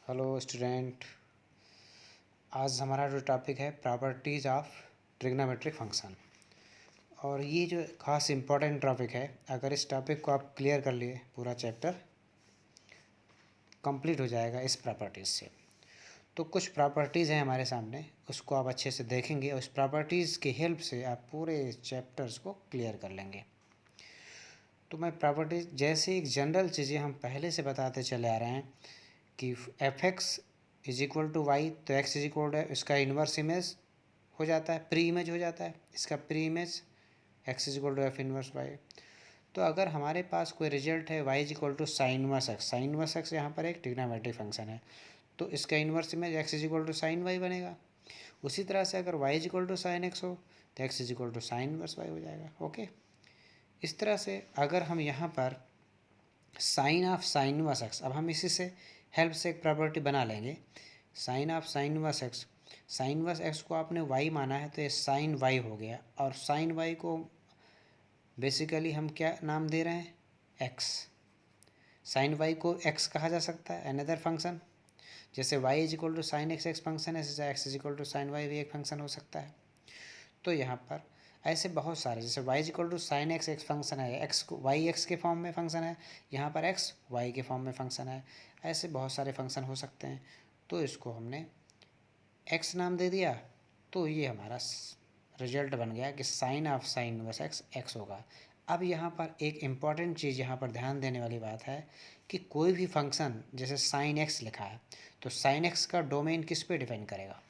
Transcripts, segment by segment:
Hello student. आज हमारा जो टॉपिक है प्रॉपर्टीज़ ऑफ ट्रिग्नोमेट्रिक फंक्शन, और ये जो खास इम्पोर्टेंट टॉपिक है, अगर इस टॉपिक को आप क्लियर कर लिए पूरा चैप्टर कंप्लीट हो जाएगा इस प्रॉपर्टीज़ से। तो कुछ प्रॉपर्टीज़ हैं हमारे सामने, उसको आप अच्छे से देखेंगे और उस प्रॉपर्टीज़ की हेल्प से आप पूरे चैप्टर्स को क्लियर कर लेंगे। तो मैं प्रॉपर्टीज़ जैसे एक जनरल चीज़ें हम पहले से बताते चले आ रहे हैं कि F X is equal to Y, तो एक्स इज इक्वल टू इसका इन्वर्स इमेज हो जाता है, प्री इमेज हो जाता है इसका pre image X is equal to F inverse Y. तो अगर हमारे पास कोई रिजल्ट है Y is equal to sine inverse X, sine inverse X यहाँ पर एक ट्रिग्नोमेट्रिक फंक्शन है, तो इसका inverse image X is equal to sine Y बनेगा। उसी तरह से अगर Y is equal to sine X हो तो X is equal to sine inverse Y हो जाएगा। ओके, इस तरह से अगर हम यहाँ पर sine of sine inverse X, अब हम इसी से हेल्प से एक प्रॉपर्टी बना लेंगे। Sine of sine inverse X, sine inverse x को आपने वाई माना है तो ये साइन वाई हो गया, और साइन वाई को बेसिकली हम क्या नाम दे रहे हैं, एक्स। साइन वाई को एक्स कहा जा सकता है, अनदर फंक्शन। जैसे Y is equal to sine X एक फंक्शन है, जैसे X is equal to sine Y भी एक फंक्शन हो सकता है। तो यहाँ पर ऐसे बहुत सारे, जैसे y is equal to sine X एक फंक्शन है, एक्स को वाई एक्स के फॉर्म में फंक्शन है, यहाँ पर एक्स वाई के फॉर्म में फंक्शन है। ऐसे बहुत सारे फंक्शन हो सकते हैं, तो इसको हमने x नाम दे दिया, तो ये हमारा रिजल्ट बन गया कि sine of sine inverse x x होगा। अब यहाँ पर एक इम्पॉर्टेंट चीज़ यहाँ पर ध्यान देने वाली बात है कि कोई भी फंक्शन जैसे साइन एक्स लिखा है, तो साइन एक्स का डोमेन किस पे डिपेंड करेगा,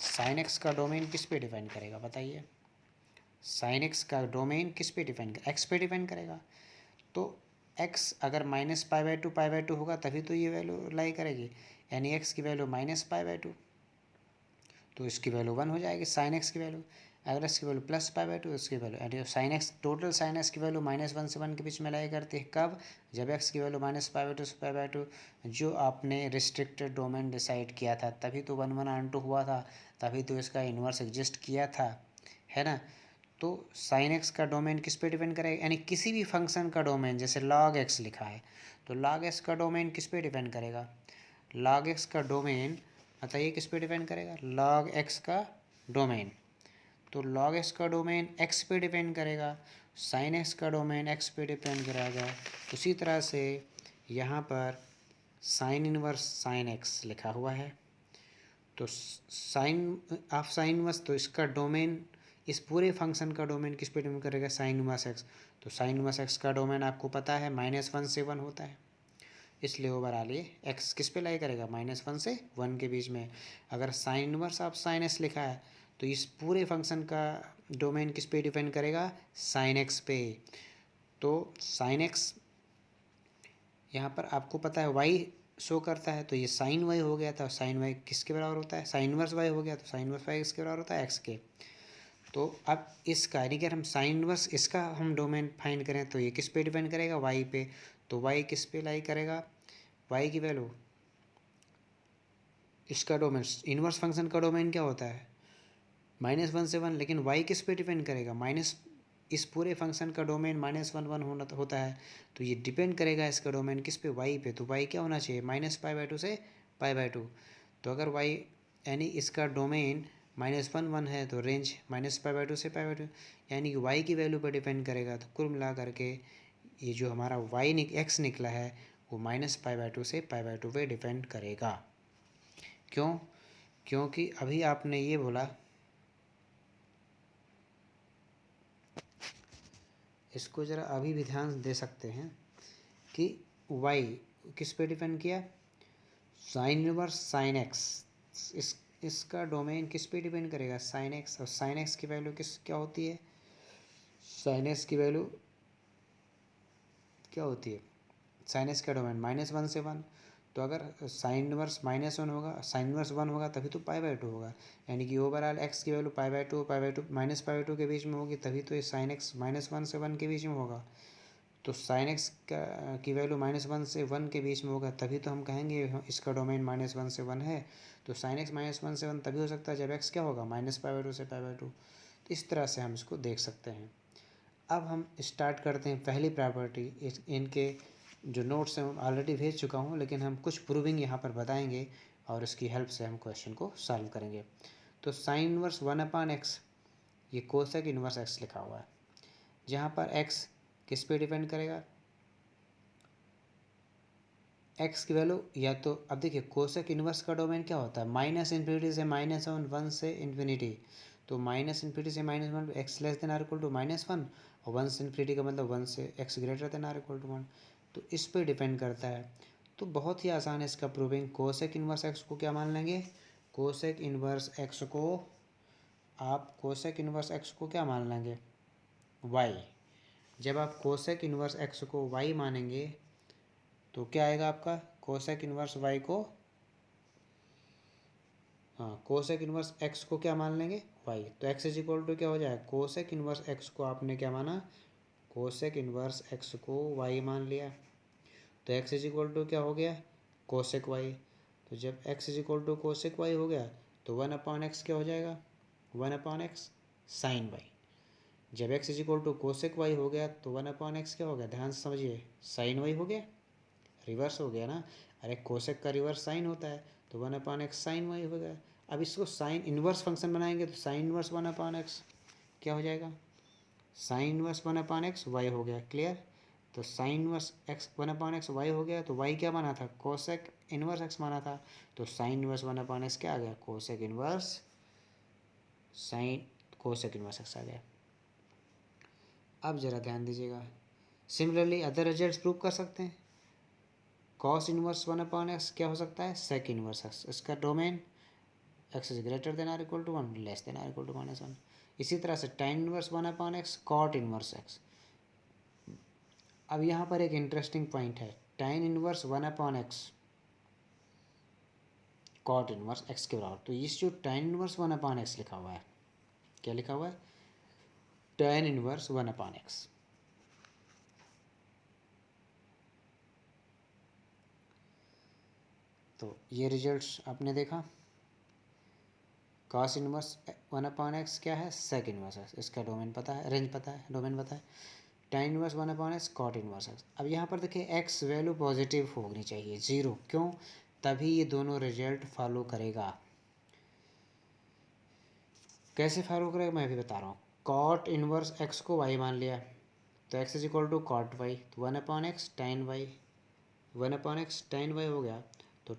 साइन एक्स का डोमेन किस पे डिपेंड करेगा बताइए। साइन एक्स का डोमेन किस पे डिपेंड करेगा, एक्स पे डिपेंड करेगा। तो एक्स अगर -π/2 होगा तभी तो ये वैल्यू लाई करेगी, यानी एक्स की वैल्यू -π/2, तो इसकी वैल्यू 1 हो जाएगी साइन एक्स की वैल्यू। अगर इसकी वैल्यू +π/2, इसकी वैल्यू, यानी sine x total sine x की वैल्यू -1 से 1 के बीच में लाई करती है। कब? जब एक्स की वैल्यू -π/2 से π/2, जो आपने रिस्ट्रिक्टेड डोमेन डिसाइड किया था, तभी तो 1/2 हुआ था, तभी तो इसका इन्वर्स एग्जिस्ट किया था, है ना। तो साइन एक्स का डोमेन किस पे डिपेंड करेगा, यानी किसी भी फंक्शन का डोमेन, जैसे लॉग एक्स लिखा है, तो लॉग एक्स का डोमेन किस पे डिपेंड करेगा, लॉग एक्स का डोमेन बताइए किस पे डिपेंड करेगा, लॉग एक्स का डोमेन। तो लॉग एक्स का डोमेन एक्स पे डिपेंड करेगा, साइन एक्स का डोमेन एक्स पे डिपेंड करेगा। उसी तरह से यहाँ पर साइन इनवर्स साइन एक्स लिखा हुआ है, तो साइन ऑफ साइन इनवर्स, तो इसका डोमेन, इस पूरे फंक्शन का डोमेन किस पे डिपेंड करेगा, साइन इनवर्स एक्स। तो साइन इनवर्स एक्स का डोमेन आपको पता है -1 से 1 होता है, इसलिए ओवरऑल ये एक्स किस पे लाई करेगा, -1 से 1 के बीच में। अगर sign inverse of sine x लिखा है, तो इस पूरे फंक्शन का डोमेन किस पे डिपेंड करेगा, साइन एक्स पे। तो साइन एक्स यहाँ पर आपको पता है वाई शो करता है, तो ये साइन वाई हो गया था, साइन वाई किसके बराबर होता है, साइन इनवर्स वाई हो गया, तो साइन इनवर्स वाई किसके बराबर होता है, एक्स के। तो अब इसका, यानी कि अगर हम साइन इनवर्स इसका हम डोमेन फाइंड करें, तो ये किस पे डिपेंड करेगा, वाई पे। तो वाई किस पे लाई करेगा, वाई की वैल्यू, इसका डोमेन, इनवर्स फंक्शन का डोमेन क्या होता है, -1 से 1, लेकिन वाई किस पे डिपेंड करेगा, माइनस, इस पूरे फंक्शन का डोमेन -1 होना होता है, तो ये डिपेंड करेगा इसका डोमेन किस पे, वाई पे। तो वाई क्या होना चाहिए, -π/2 से π/2। तो अगर वाई, यानी इसका डोमेन -1 है, तो रेंज -π/2 से π/2, यानी कि वाई की वैल्यू पर डिपेंड करेगा। तो कुल मिला करके ये जो हमारा वाई एक्स निकला है, वो -π/2 से π/2 पे डिपेंड करेगा। क्यों? क्योंकि अभी आपने ये बोला, इसको ज़रा अभी भी ध्यान दे सकते हैं कि y किस पे डिपेंड किया, साइन इनवर्स साइन एक्स, इसका डोमेन किस पे डिपेंड करेगा, साइन एक्स। और साइन एक्स की वैल्यू किस क्या होती है, साइन एक्स की वैल्यू क्या होती है, साइन एक्स का डोमेन -1 से 1। तो अगर साइन इनवर्स -1 होगा, साइन इनवर्स 1 होगा, तभी तो π/2 होगा, यानी कि ओवरऑल एक्स की वैल्यू π/2 -π/2 के बीच में होगी, तभी तो ये साइन एक्स -1 से 1 के बीच में होगा। तो साइन एक्स की वैल्यू -1 से 1 के बीच में होगा, तभी तो हम कहेंगे इसका डोमेन -1 से 1 है। तो साइन एक्स -1 से 1 तभी हो सकता है जब एक्स क्या होगा, -π/2 से π/2। तो इस तरह से हम इसको देख सकते हैं। अब हम स्टार्ट करते हैं पहली प्रॉपर्टी, इनके जो नोट्स हैं ऑलरेडी भेज चुका हूँ, लेकिन हम कुछ प्रूविंग यहाँ पर बताएंगे और उसकी हेल्प से हम क्वेश्चन को सॉल्व करेंगे। तो साइन इनवर्स 1/x, ये कोसेक इनवर्स x लिखा हुआ है, जहाँ पर x किस पे डिपेंड करेगा, x की वैल्यू या तो, अब देखिए कोसेक इनवर्स का डोमेन क्या होता है, -∞ से -1, 1 से इन्फिनिटी। तो -∞ से -1 x less than or equal to -1, और 1 से इन्फिनिटी का मतलब 1 से x greater than or equal to 1। तो इस पे डिपेंड करता है। तो बहुत ही आसान है इसका प्रूविंग। कोसेक इनवर्स x को क्या मान लेंगे, कोसेक इनवर्स x को, आप कोसेक इनवर्स x को क्या मान लेंगे, y। जब आप कोसेक इनवर्स x को y मानेंगे तो क्या आएगा आपका, कोसेक इनवर्स y को, हाँ कोसेक इनवर्स x को क्या मान लेंगे, y। तो x इज इक्वल टू क्या हो जाएगा, कोसेक इनवर्स x को आपने क्या माना, कोसेक इनवर्स x को y मान लिया। तो x इज इक्वल टू क्या हो गया, कोसेक y। तो जब x is equal to cosec y हो गया तो 1/x क्या हो जाएगा, 1/x साइन y। जब x is equal to cosec y हो गया तो 1/x क्या हो गया, ध्यान से समझिए, साइन y हो गया, रिवर्स हो गया ना। अरे कोसेक का रिवर्स साइन होता है, तो 1/x साइन y हो गया। अब इसको साइन इन्वर्स फंक्शन बनाएंगे तो साइन इन्वर्स 1/x क्या हो जाएगा, साइन इन्वर्स 1/x y हो गया, क्लियर। तो sign inverse x 1/x y हो गया, तो y क्या माना था, कोसेक इन्वर्स x माना था। तो साइन इन्वर्स 1/x क्या आ गया, cosec inverse sine cosec inverse x आ गया। अब ज़रा ध्यान दीजिएगा, सिमिलरली अदर रिजल्ट्स प्रूव कर सकते हैं। कॉस इनवर्स 1/x क्या हो सकता है, सेक इनवर्स x, इसका domain x is greater than or equal to 1, less than or equal to -1। इसी तरह से tan inverse 1/x cot inverse x। अब यहाँ पर एक इंटरेस्टिंग पॉइंट है, tan inverse 1/x cot inverse x के बराबर। तो इस जो tan इनवर्स 1/x लिखा हुआ है, क्या लिखा हुआ है, tan इनवर्स 1/x। तो ये रिजल्ट्स आपने देखा, कॉस इनवर्स 1/x क्या है, सेक इनवर्स x, इसका डोमेन पता है, रेंज पता है, डोमेन पता है। tan inverse 1/x cot inverse x। अब यहाँ पर देखिए x वैल्यू पॉजिटिव होनी चाहिए, 0, क्यों, तभी ये दोनों रिजल्ट फॉलो करेगा। कैसे फॉलो करेगा मैं भी बता रहा हूँ। कॉट इनवर्स x को y मान लिया, तो x is equal to cot y, तो 1/x tan y, 1/x tan y हो गया। तो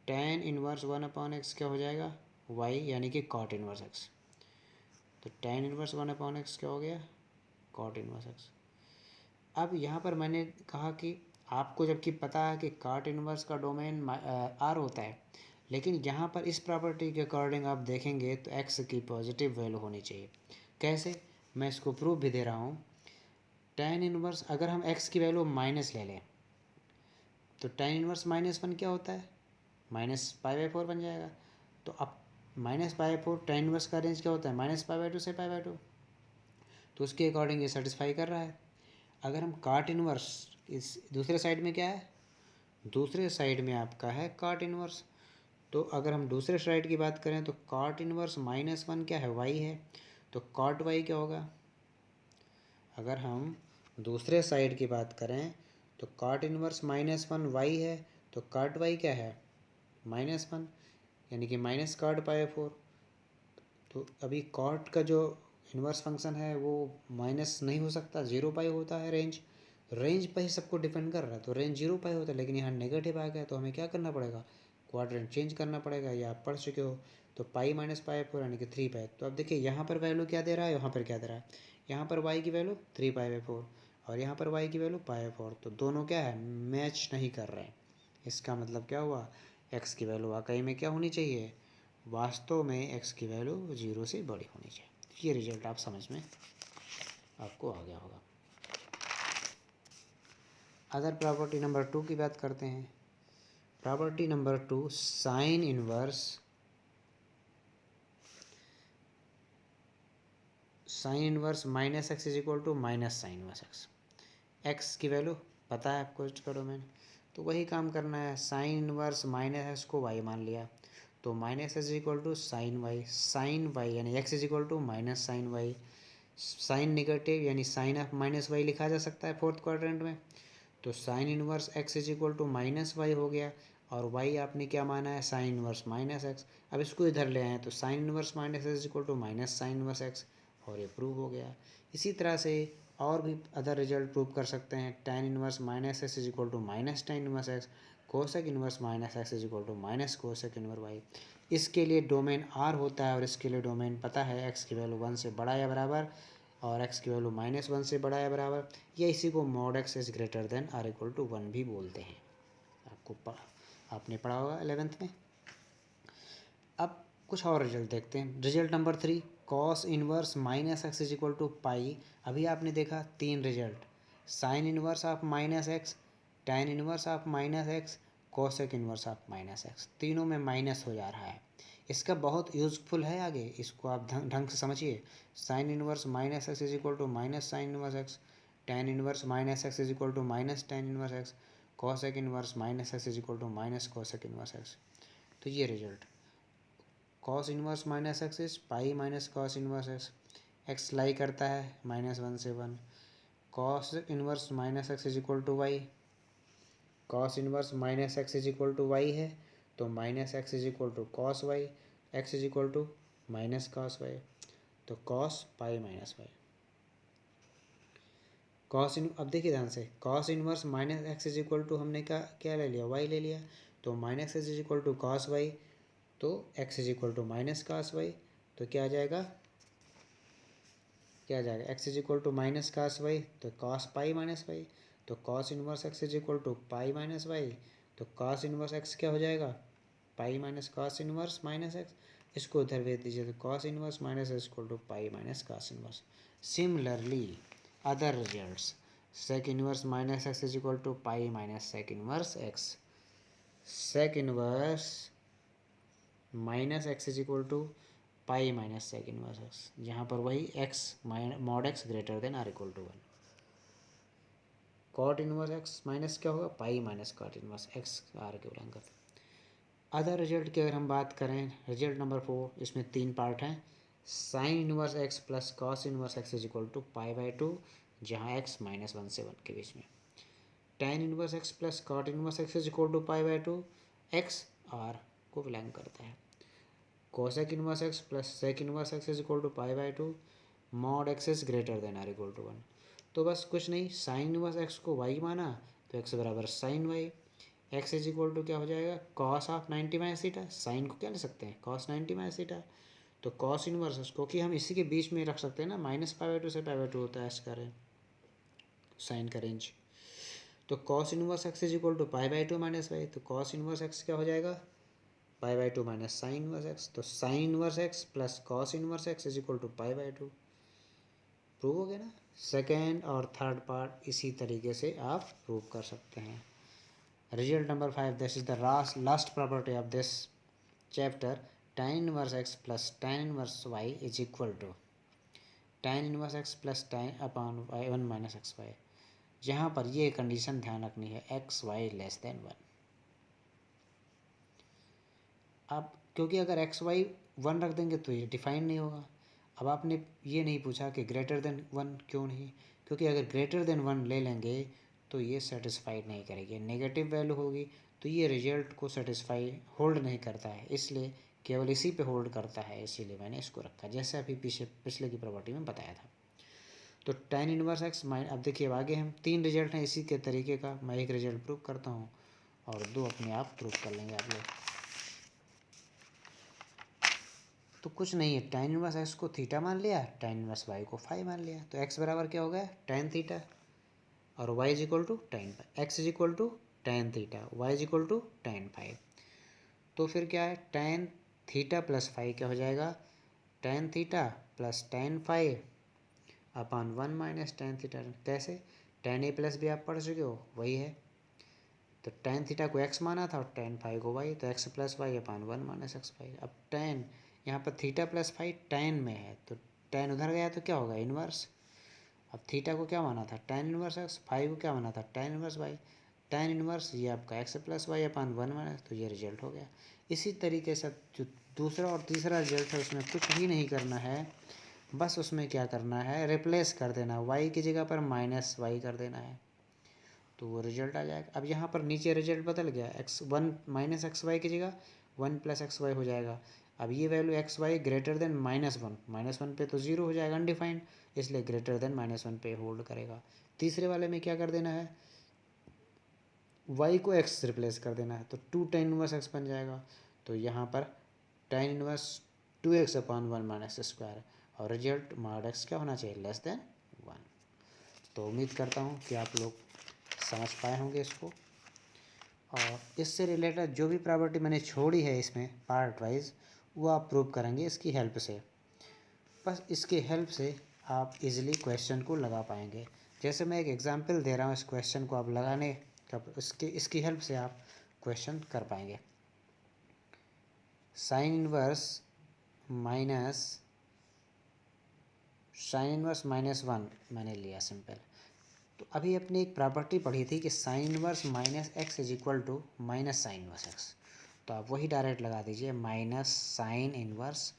tan इनवर्स 1/x क्या हो जाएगा, y, यानी कि कॉट इनवर्स x। तो tan इनवर्स 1/x क्या हो गया, कॉट इनवर्स x। अब यहाँ पर मैंने कहा कि आपको जबकि पता है कि कॉट इनवर्स का डोमेन आर होता है, लेकिन यहाँ पर इस प्रॉपर्टी के अकॉर्डिंग आप देखेंगे तो x की पॉजिटिव वैल्यू होनी चाहिए। कैसे, मैं इसको प्रूफ भी दे रहा हूँ। tan इनवर्स अगर हम x की वैल्यू माइनस ले लें तो tan इनवर्स -1 क्या होता है, -π/4 बन जाएगा। तो अब -π/4 tan इनवर्स का रेंज क्या होता है, -π/2 से π/2, तो उसके अकॉर्डिंग ये सेटिस्फाई कर रहा है। अगर हम कॉट इनवर्स, इस दूसरे साइड में क्या है, दूसरे साइड में आपका है कॉट इनवर्स। तो अगर हम दूसरे साइड की बात करें तो कॉट इनवर्स -1 क्या है, y है, तो कॉट y क्या होगा। अगर हम दूसरे साइड की बात करें तो कॉट इनवर्स -1 y है, तो कॉट y क्या है, -1, यानी कि माइनस कॉट π/4। तो अभी कॉट का जो इन्वर्स फंक्शन है वो माइनस नहीं हो सकता, 0π होता है रेंज, रेंज पर ही सबको डिपेंड कर रहा है, तो रेंज 0π होता है। लेकिन यहाँ नेगेटिव आ गया तो हमें क्या करना पड़ेगा, क्वाड्रेंट चेंज करना पड़ेगा, या आप पढ़ चुके हो। तो पाई -π/4 यानी कि 3π। तो अब देखिए यहाँ पर वैल्यू क्या दे रहा है, यहाँ पर क्या दे रहा है, यहाँ पर y की वैल्यू 3π/4 और यहाँ पर y की वैल्यू π/4, तो दोनों क्या है, मैच नहीं कर रहे हैं। इसका मतलब क्या हुआ, x की वैल्यू वाकई में क्या होनी चाहिए, वास्तव में x की वैल्यू 0 से बड़ी होनी चाहिए। ये रिजल्ट आप समझ में आपको आ गया होगा। अदर प्रॉपर्टी नंबर 2 की बात करते हैं। Property number 2, sine inverse -x is equal to -sin inverse x। x की वैल्यू पता है आपको, इसका डोमेन, तो वही काम करना है। साइन इनवर्स -x को y मान लिया, तो -x is equal to sine y यानी x is equal to -sin y। Sine negative यानी साइन ऑफ -y लिखा जा सकता है फोर्थ क्वाड्रेंट में, तो sine inverse x is equal to minus y हो गया, और वाई आपने क्या माना है, साइन इनवर्स माइनस एक्स। अब इसको इधर ले आए तो sine inverse minus x is equal to minus sine inverse x, और ये प्रूव हो गया। इसी तरह से और भी अदर रिजल्ट प्रूव कर सकते हैं। tan inverse minus x is equal to minus tan inverse x, cosec inverse minus x is equal to minus cosec inverse y. इसके लिए डोमेन आर होता है, और इसके लिए डोमेन पता है एक्स की वैल्यू 1 से बड़ा या बराबर, और एक्स की वैल्यू -1 से बड़ा या बराबर, या इसी को mod x is greater than or equal to 1 भी बोलते हैं। आपने पढ़ा होगा 11th में। अब कुछ और रिजल्ट देखते हैं। Result number 3, cos inverse minus x is equal to pi. अभी आपने देखा 3 result, sine inverse of minus x, tan inverse of minus x, cosec inverse of minus x, तीनों में माइनस हो जा रहा है। इसका बहुत यूज़फुल है आगे, इसको आप ढंग से समझिए। Sine inverse minus x is equal to minus sine inverse x, tan inverse minus x is equal to minus tan inverse x, cosec inverse minus x is equal to minus cosec inverse x. तो ये result, cos inverse minus x is pi minus cos inverse x, x lie करता है -1 से 1, cos inverse minus x is equal to y, cos inverse minus x is equal to y है, तो minus x is equal to cos y, x is equal to minus cos y, तो cos pi minus y. Cos इन अब देखिए ध्यान से, cos inverse minus x is equal to हमने क्या क्या ले लिया, वाई ले लिया, तो minus x is equal to cos y, तो x is equal to minus cos y, तो क्या आ जाएगा, x is equal to minus cos y, तो कॉस पाई माइनस वाई, तो cos inverse x is equal to pi minus y, तो cos inverse x क्या हो जाएगा, pi minus cos inverse minus x. इसको उधर भेज दीजिए, तो cos inverse minus x equal to pi minus cos inverse. Similarly other results, sec inverse minus x is equal to pi minus sec inverse x, sec inverse minus x is equal to pi minus sec inverse x, जहाँ पर वही x mod x greater than or equal to 1। Cot inverse x minus क्या होगा, pi minus cot inverse x R के belong करता है। Other result की अगर हम बात करें, रिजल्ट नंबर 4, इसमें 3 पार्ट हैं। Sine inverse x plus cos inverse x is equal to pi by two, जहाँ एक्स -1 से 1 के बीच में। Tan inverse x plus cot inverse x is equal to pi by two, x R को बिलोंग करता है। Cosec inverse x plus sec inverse x is equal to pi by two, mod x is greater than or equal to 1। तो बस कुछ नहीं, sine inverse x को y माना, तो एक्स बराबर sine y, x is equal to क्या हो जाएगा, cos of 90 minus theta, sine को क्या ले सकते हैं, कॉस 90 माइनस थीटा, तो कॉस इनवर्स क्योंकि हम इसी के बीच में रख सकते हैं ना, -पाई/2 से पाई/2 होता है इसका साइन का रेंज। तो cos inverse x is equal to pi by two minus y, तो कॉस इनवर्स एक्स क्या हो जाएगा, pi by two minus sine inverse x, तो sine inverse x plus cos inverse x is equal to pi by two. Prove हो गया ना। सेकेंड और थर्ड पार्ट इसी तरीके से आप प्रूव कर सकते हैं। Result number 5, this is the last property of this chapter, tan inverse x plus tan inverse y is equal to tan inverse x plus tan upon y 1 minus x y, जहाँ पर ये condition ध्यान रखनी है, x Y less than 1। अब क्योंकि अगर x Y 1 रख देंगे तो ये डिफाइन नहीं होगा। अब आपने ये नहीं पूछा कि ग्रेटर देन 1 क्यों नहीं, क्योंकि अगर ग्रेटर देन 1 ले लेंगे तो ये सेटिस्फाइड नहीं करेगी, नेगेटिव वैल्यू होगी, तो ये रिजल्ट को सेटिस्फाई होल्ड नहीं करता है, इसलिए केवल इसी पे होल्ड करता है, इसीलिए मैंने इसको रखा, जैसे अभी पिछले की प्रॉपर्टी में बताया था। तो tan इनवर्स एक्स अब देखिए, अब आगे हम 3 रिजल्ट हैं इसी के तरीके का, मैं एक रिजल्ट प्रूव करता हूँ और 2 अपने आप प्रूव कर लेंगे आप लोग। तो कुछ नहीं है, tan इनवर्स एक्स को थीटा मान लिया, tan इनवर्स वाई को फाई मान लिया, तो x बराबर क्या हो गया, tan थीटा, और y is equal to tan phi, x is equal to tan theta, y is equal to tan phi. तो फिर क्या है, tan थीटा प्लस फाई क्या हो जाएगा, tan theta plus tan phi upon 1 minus tan theta. कैसे, tan A plus भी आप पढ़ चुके हो, वही है। तो tan थीटा को x माना था और tan फाई को y, तो x plus y upon 1 minus x phi. अब tan यहाँ पर थीटा प्लस फाई tan में है, तो tan उधर गया तो क्या होगा, इनवर्स। अब थीटा को क्या माना था, tan इनवर्स एक्स, फाई को क्या माना था, tan inverse y, tan inverse ये आपका x plus y upon 1 minus, तो ये रिजल्ट हो गया। इसी तरीके से जो दूसरा और तीसरा रिजल्ट है उसमें कुछ भी नहीं करना है, बस उसमें क्या करना है, रिप्लेस कर देना, y की जगह पर माइनस वाई कर देना है। तो वो रिजल्ट आ जाएगा। अब यहाँ पर नीचे रिजल्ट बदल गया, x one minus x y की जगह वन प्लस एक्स वाई हो जाएगा। अब ये value x y greater than -1 पे तो ज़ीरो हो जाएगा अनडिफाइंड, इसलिए ग्रेटर देन -1 पे होल्ड करेगा। तीसरे वाले में क्या कर देना है, y को x से रिप्लेस कर देना है, तो 2 tan इनवर्स x बन जाएगा। तो यहाँ पर tan inverse 2x/1 minus square, और रिजल्ट मॉड x क्या होना चाहिए, लेस देन 1। तो उम्मीद करता हूँ कि आप लोग समझ पाए होंगे इसको, और इससे रिलेटेड जो भी प्रॉपर्टी मैंने छोड़ी है इसमें पार्ट वाइज, वो आप प्रूव करेंगे इसकी हेल्प से। बस इसकी हेल्प से आप इजीली क्वेश्चन को लगा पाएंगे। जैसे मैं एक एग्जांपल दे रहा हूँ, इस क्वेश्चन को आप लगाने का इसकी हेल्प से आप क्वेश्चन कर पाएंगे। साइन इनवर्स -1 मैंने लिया सिंपल। तो अभी अपनी एक प्रॉपर्टी पढ़ी थी कि sine inverse -x is equal to minus sine inverse x। तो आप वही डायरेक्ट लगा दीजिए, माइनस साइन इनवर्स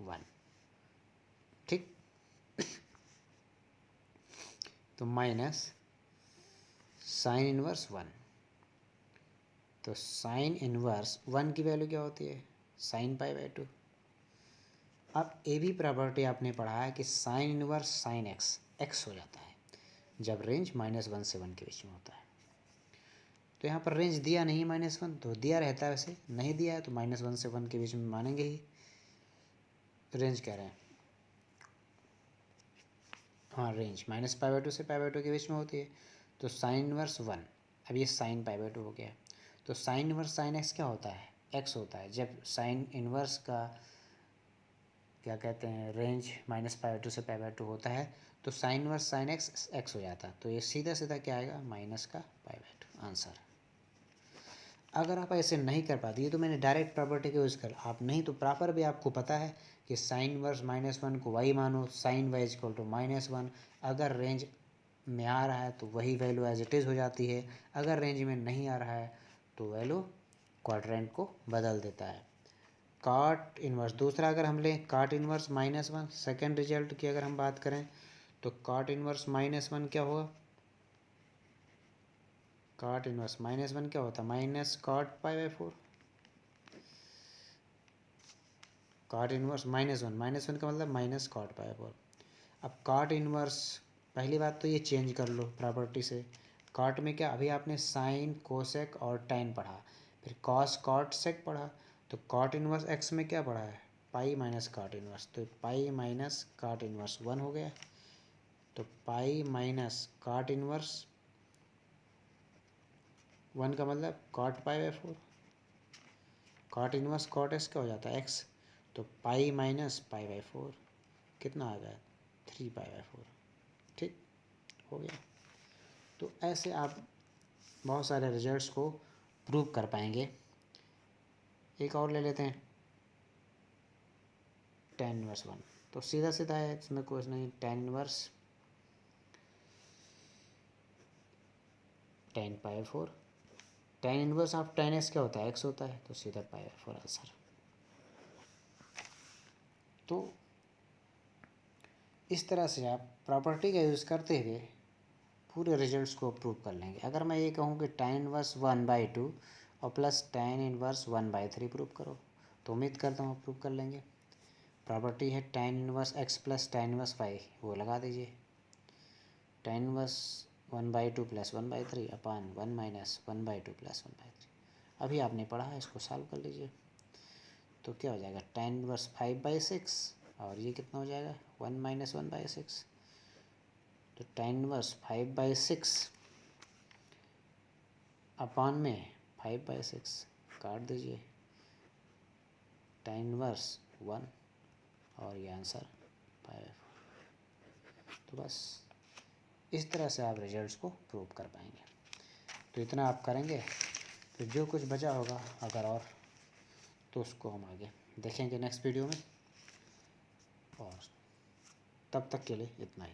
1, ठीक। तो माइनस साइन इनवर्स 1, तो साइन इनवर्स 1 की वैल्यू क्या होती है, साइन π/2। अब ये भी प्रॉपर्टी आपने पढ़ा है कि साइन इनवर्स साइन x हो जाता है जब रेंज -1 से 1 के बीच में होता है। तो यहाँ पर रेंज दिया नहीं -1, तो दिया रहता है, वैसे नहीं दिया है तो -1 से 1 के बीच में मानेंगे ही, रेंज कह रहे हैं। हाँ, रेंज -π/2 से π/2 के बीच में होती है। तो साइन इनवर्स 1, अब ये साइन π/2 हो गया। तो साइन इनवर्स साइन x क्या होता है, x होता है। जब साइन इनवर्स का क्या कहते हैं, रेंज -π/2 से π/2 होता है, तो साइन इनवर्स साइन x हो जाता है। तो ये सीधा सीधा क्या आएगा, माइनस का π/2 आंसर। अगर आप ऐसे नहीं कर पाते, ये तो मैंने डायरेक्ट प्रॉपर्टी का यूज़ कर, आप नहीं तो प्रॉपर भी आपको पता है कि साइन इनवर्स -1 को y मानो, साइन y इक्वल टू -1। अगर रेंज में आ रहा है तो वही वैल्यू एज इट इज़ हो जाती है, अगर रेंज में नहीं आ रहा है तो वैल्यू क्वाड्रेंट को बदल देता है। काट इनवर्स दूसरा अगर हम लें, काट इनवर्स -1, सेकेंड रिजल्ट की अगर हम बात करें तो काट इनवर्स -1 क्या होगा, काट इनवर्स -1 क्या होता है, माइनस कॉट π/4। काट इनवर्स -1 का मतलब माइनस कॉट π/4। अब काट इनवर्स, पहली बात तो ये चेंज कर लो प्रॉपर्टी से। काट में क्या, अभी आपने साइन कोसेक और टैन पढ़ा, फिर कॉस कॉट सेक पढ़ा, तो कॉट इनवर्स एक्स में क्या पढ़ा है, पाई माइनस काट इनवर्स, तो पाई माइनस काट इनवर्स 1 हो गया। तो पाई माइनस काट इनवर्स 1 का मतलब cot π/4। Cot inverse cot x क्या हो जाता है, एक्स, तो पाई माइनस π/4 कितना आ गया, 3π/4, ठीक हो गया। तो ऐसे आप बहुत सारे रिजल्ट्स को प्रूव कर पाएंगे। एक और ले लेते हैं, tan इनवर्स 1, तो सीधा सीधा है, इसमें कुछ नहीं, tan inverse tan π/4, tan inverse of tan x क्या होता है, x होता है, तो सीधा π/4 आंसर। तो इस तरह से आप प्रॉपर्टी का यूज़ करते हुए पूरे रिजल्ट्स को प्रूव कर लेंगे। अगर मैं ये कहूँ कि tan इनवर्स 1/2 और प्लस tan इनवर्स 1/3 प्रूव करो, तो उम्मीद करता हूँ प्रूव कर लेंगे। प्रॉपर्टी है tan inverse x plus tan inverse y, वो लगा दीजिए। tan इनवर्स 1/2 प्लस 1/3 अपान 1 माइनस 1/2 प्लस 1/3। अभी आपने पढ़ा है, इसको सॉल्व कर लीजिए। तो क्या हो जाएगा, tan इनवर्स 5/6, और ये कितना हो जाएगा, 1 माइनस 1/6। तो tan इनवर्स 5/6 अपान में 5/6 काट दीजिए, tan इनवर्स 1, और ये आंसर 5। तो बस इस तरह से आप रिजल्ट्स को प्रूव कर पाएंगे। तो इतना आप करेंगे, तो जो कुछ बचा होगा अगर और, तो उसको हम आगे देखेंगे नेक्स्ट वीडियो में। और तब तक के लिए इतना ही।